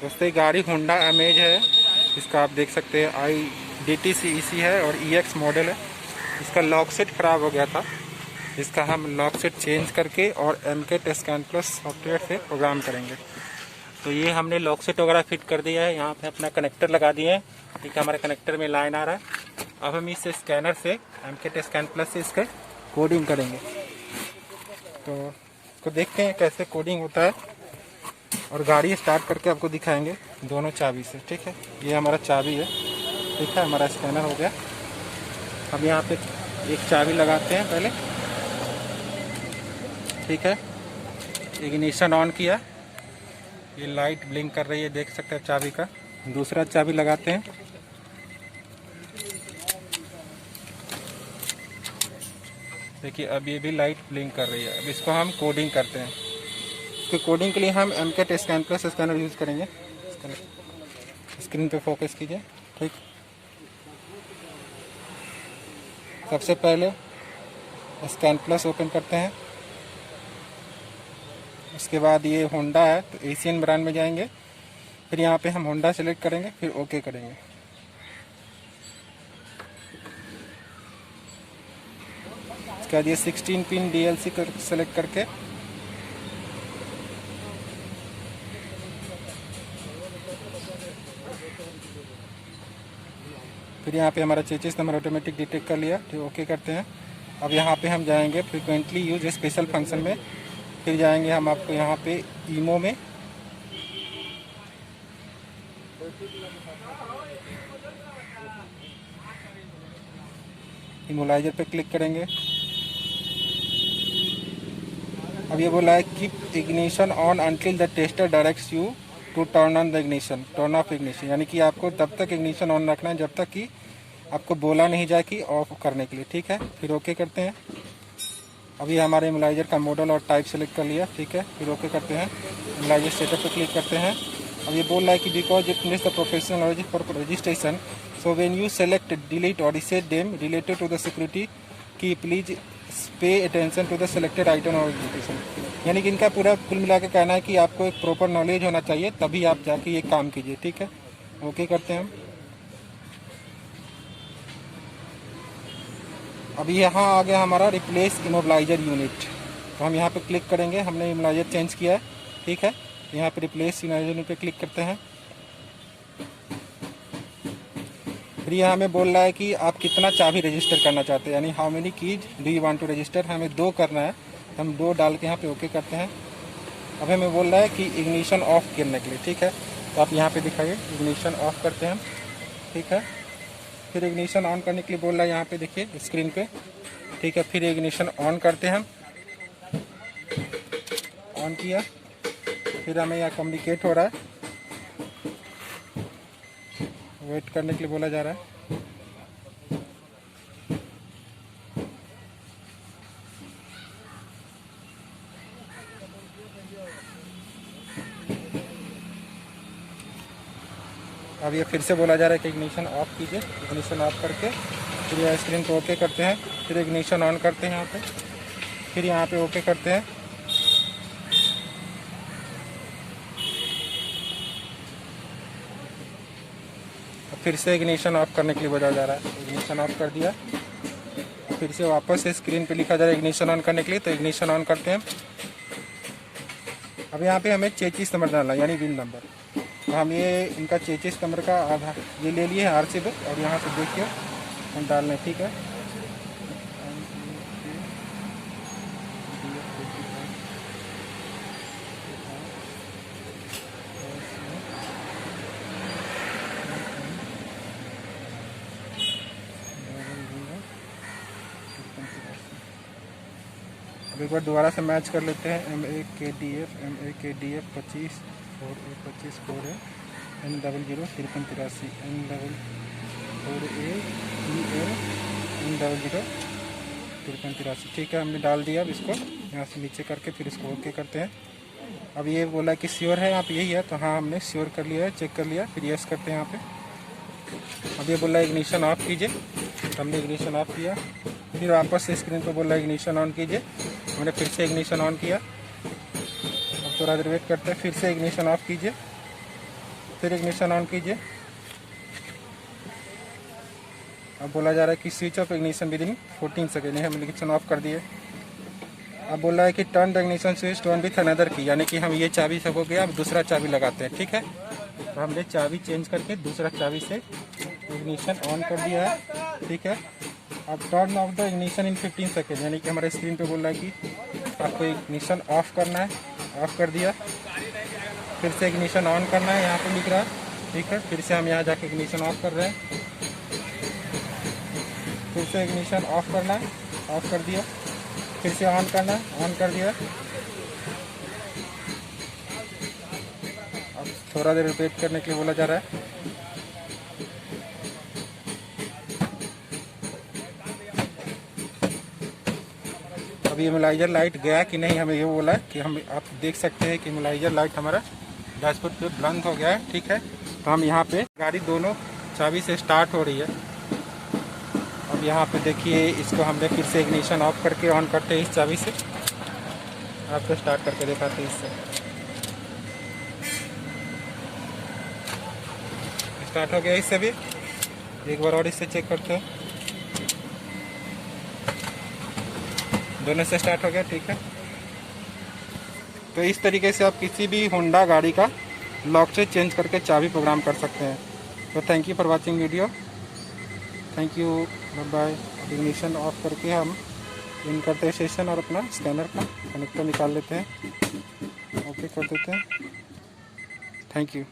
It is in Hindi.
दोस्तों ये गाड़ी होंडा अमेज है, इसका आप देख सकते हैं IDTC है और EX मॉडल है। इसका लॉक सेट ख़राब हो गया था, इसका हम लॉक सेट चेंज करके और MCAT स्कैन प्लस सॉफ्टवेयर से प्रोग्राम करेंगे। तो ये हमने लॉक सेट वगैरह फिट कर दिया है, यहाँ पे अपना कनेक्टर लगा दिए हैं। ठीक है, हमारे कनेक्टर में लाइन आ रहा है। अब हम इस स्कैनर से MCAT स्कैन प्लस से इसका कोडिंग करेंगे। तो इसको देखते हैं कैसे कोडिंग होता है और गाड़ी स्टार्ट करके आपको दिखाएंगे दोनों चाबी से। ठीक है, ये हमारा चाबी है। ठीक है, हमारा स्कैनर हो गया। अब यहाँ पे एक चाबी लगाते हैं पहले। ठीक है, इग्निशन ऑन किया, ये लाइट ब्लिंक कर रही है, देख सकते हैं चाबी का। दूसरा चाबी लगाते हैं। देखिए अब ये भी लाइट ब्लिंक कर रही है। अब इसको हम कोडिंग करते हैं। इसके कोडिंग के लिए हम MCAT scan plus scanner use करेंगे। स्क्रीन पे फोकस कीजिए। ठीक, सबसे पहले स्कैन प्लस ओपन करते हैं। उसके बाद ये होंडा है तो एशियन ब्रांड में जाएंगे, फिर यहाँ पे हम होंडा सेलेक्ट करेंगे, फिर ओके करेंगे। उसके बाद ये 16 पिन DLC सेलेक्ट करके फिर यहाँ पे हमारा चेचिस नंबर ऑटोमेटिक डिटेक्ट कर लिया। फिर ओके करते हैं। अब यहाँ पे हम जाएंगे फ्रिक्वेंटली यूज स्पेशल फंक्शन में, फिर जाएंगे हम आपको यहाँ पे ईमो में। इमोलाइजर पे क्लिक करेंगे। अब ये बोला है keep ignition on until the tester directs you to turn on the ignition, turn off ignition, यानी कि आपको तब तक इग्निशन ऑन रखना है जब तक कि आपको बोला नहीं जाए कि ऑफ करने के लिए। ठीक है, फिर ओके करते हैं। अभी हमारे इमोलाइजर का मॉडल और टाइप सेलेक्ट कर लिया। ठीक है, फिर ओके करते हैं। इमोलाइजर सेटअप पे क्लिक करते हैं। अब ये बोल रहा है कि because it needs the professional knowledge for registration, so when you select delete और reset them related to the security key please pay attention to the selected item और एजुकेशन। यानी कि इनका पूरा कुल मिला के कहना है कि आपको एक प्रॉपर नॉलेज होना चाहिए, तभी आप जाके ये काम कीजिए। ठीक है, ओके करते हैं। अभी यहाँ आ गया हमारा रिप्लेस इमोबलाइजर यूनिट, तो हम यहाँ पे क्लिक करेंगे। हमने इमोबलाइजर चेंज किया है। ठीक है, यहाँ पे रिप्लेस इमोबलाइजर यूनिट पे क्लिक करते हैं। फिर यहाँ हमें बोल रहा है कि आप कितना चाबी रजिस्टर करना चाहते हैं, यानी how many keys do you want to register. हमें 2 करना है, हम 2 डाल के यहाँ पे ओके करते हैं। अब हमें बोल रहा है कि इग्निशन ऑफ करने के लिए। ठीक है, तो आप यहाँ पे दिखाइए, इग्निशन ऑफ करते हैं हम। ठीक है, फिर इग्निशन ऑन करने के लिए बोल रहा है, यहाँ पे देखिए स्क्रीन पे। ठीक है, फिर इग्निशन ऑन करते हैं हम। ऑन किया, फिर हमें यहाँ कम्युनिकेट हो रहा है, वेट करने के लिए बोला जा रहा है। अब ये फिर से बोला जा रहा है कि इग्निशन ऑफ कीजिए। इग्निशन ऑफ करके फिर यह स्क्रीन को ओके करते हैं। फिर इग्निशन ऑन करते हैं यहाँ पे, फिर यहाँ पे ओके करते हैं। फिर से इग्निशन ऑफ करने के लिए बोला जा रहा है, इग्निशन ऑफ कर दिया। फिर से वापस से स्क्रीन पे लिखा जा रहा है इग्निशन ऑन करने के लिए, तो इग्निशन ऑन करते हैं। अब यहाँ पे हमें चेचिस नंबर डालना है, यानी विन नंबर। तो हम ये इनका चेचिस नंबर का आधार ये ले लिए हैं RC बुक, और यहाँ से देखिए हम डाल लें। ठीक है, अब एक बार दोबारा से मैच कर लेते हैं। MAKDF 25 4A 25 4A N00 5383 N4A N00 5383। ठीक है, हमने डाल दिया। अब इसको यहाँ से नीचे करके फिर इसको ओके करते हैं। अब ये बोला कि श्योर है आप यही है, तो हाँ हमने श्योर कर लिया है, चेक कर लिया। फिर यस करते हैं यहाँ पे। अब ये बोला इग्निशन ऑफ कीजिए, हमने इग्निशन ऑफ किया। फिर वापस से स्क्रीन पर बोला इग्निशन ऑन कीजिए, हमने फिर से इग्निशन ऑन किया। अब थोड़ा देर वेट करते हैं, फिर से इग्निशन ऑफ कीजिए। फिर इग्निशन ऑन कीजिए। अब बोला जा रहा है कि switch off ignition with in 14 second. हम इग्निशन ऑफ कर दिए। अब बोल रहा है कि turn the ignition switch turn with another की, यानी कि हम ये चाबी सब हो गया, अब दूसरा चाबी लगाते हैं। ठीक है, तो हमने चाबी चेंज करके दूसरा चाबी से इग्निशन ऑन कर दिया है। ठीक है, अब turn off the ignition in 15 second, यानी कि हमारे स्क्रीन पे बोल रहा है कि आपको इग्निशन ऑफ करना है। ऑफ कर दिया। फिर से इग्निशन ऑन करना है, यहाँ पे लिख रहा है। ठीक है, फिर से हम यहाँ जाके इग्निशन ऑफ कर रहे हैं। फिर से इग्निशन ऑफ करना है, ऑफ कर दिया। फिर से ऑन करना है, ऑन कर दिया। अब थोड़ा देर वेट करने के लिए बोला जा रहा है। अब ये इमोलाइजर लाइट गया कि नहीं, हमें ये बोला है कि हम, आप देख सकते हैं कि इमोलाइजर लाइट हमारा डैशबोर्ड पे बंद हो गया है। ठीक है, तो हम यहाँ पे गाड़ी दोनों चाबी से स्टार्ट हो रही है। अब यहाँ पे देखिए, इसको हमने फिर से इग्निशन ऑफ करके ऑन करते हैं इस चाबी से। आपको स्टार्ट करके दिखाते हैं इससे। स्टार्ट हो गया इससे भी। एक बार और इससे चेक करते हैं। दोनों से स्टार्ट हो गया। ठीक है, तो इस तरीके से आप किसी भी होंडा गाड़ी का लॉक से चेंज करके चाबी प्रोग्राम कर सकते हैं। तो thank you for watching video. Thank you, bye bye. Ignition off करके हम इन करते हैं सेशन और अपना स्कैनर का कनेक्टर निकाल लेते हैं। ओके कर देते हैं। Thank you.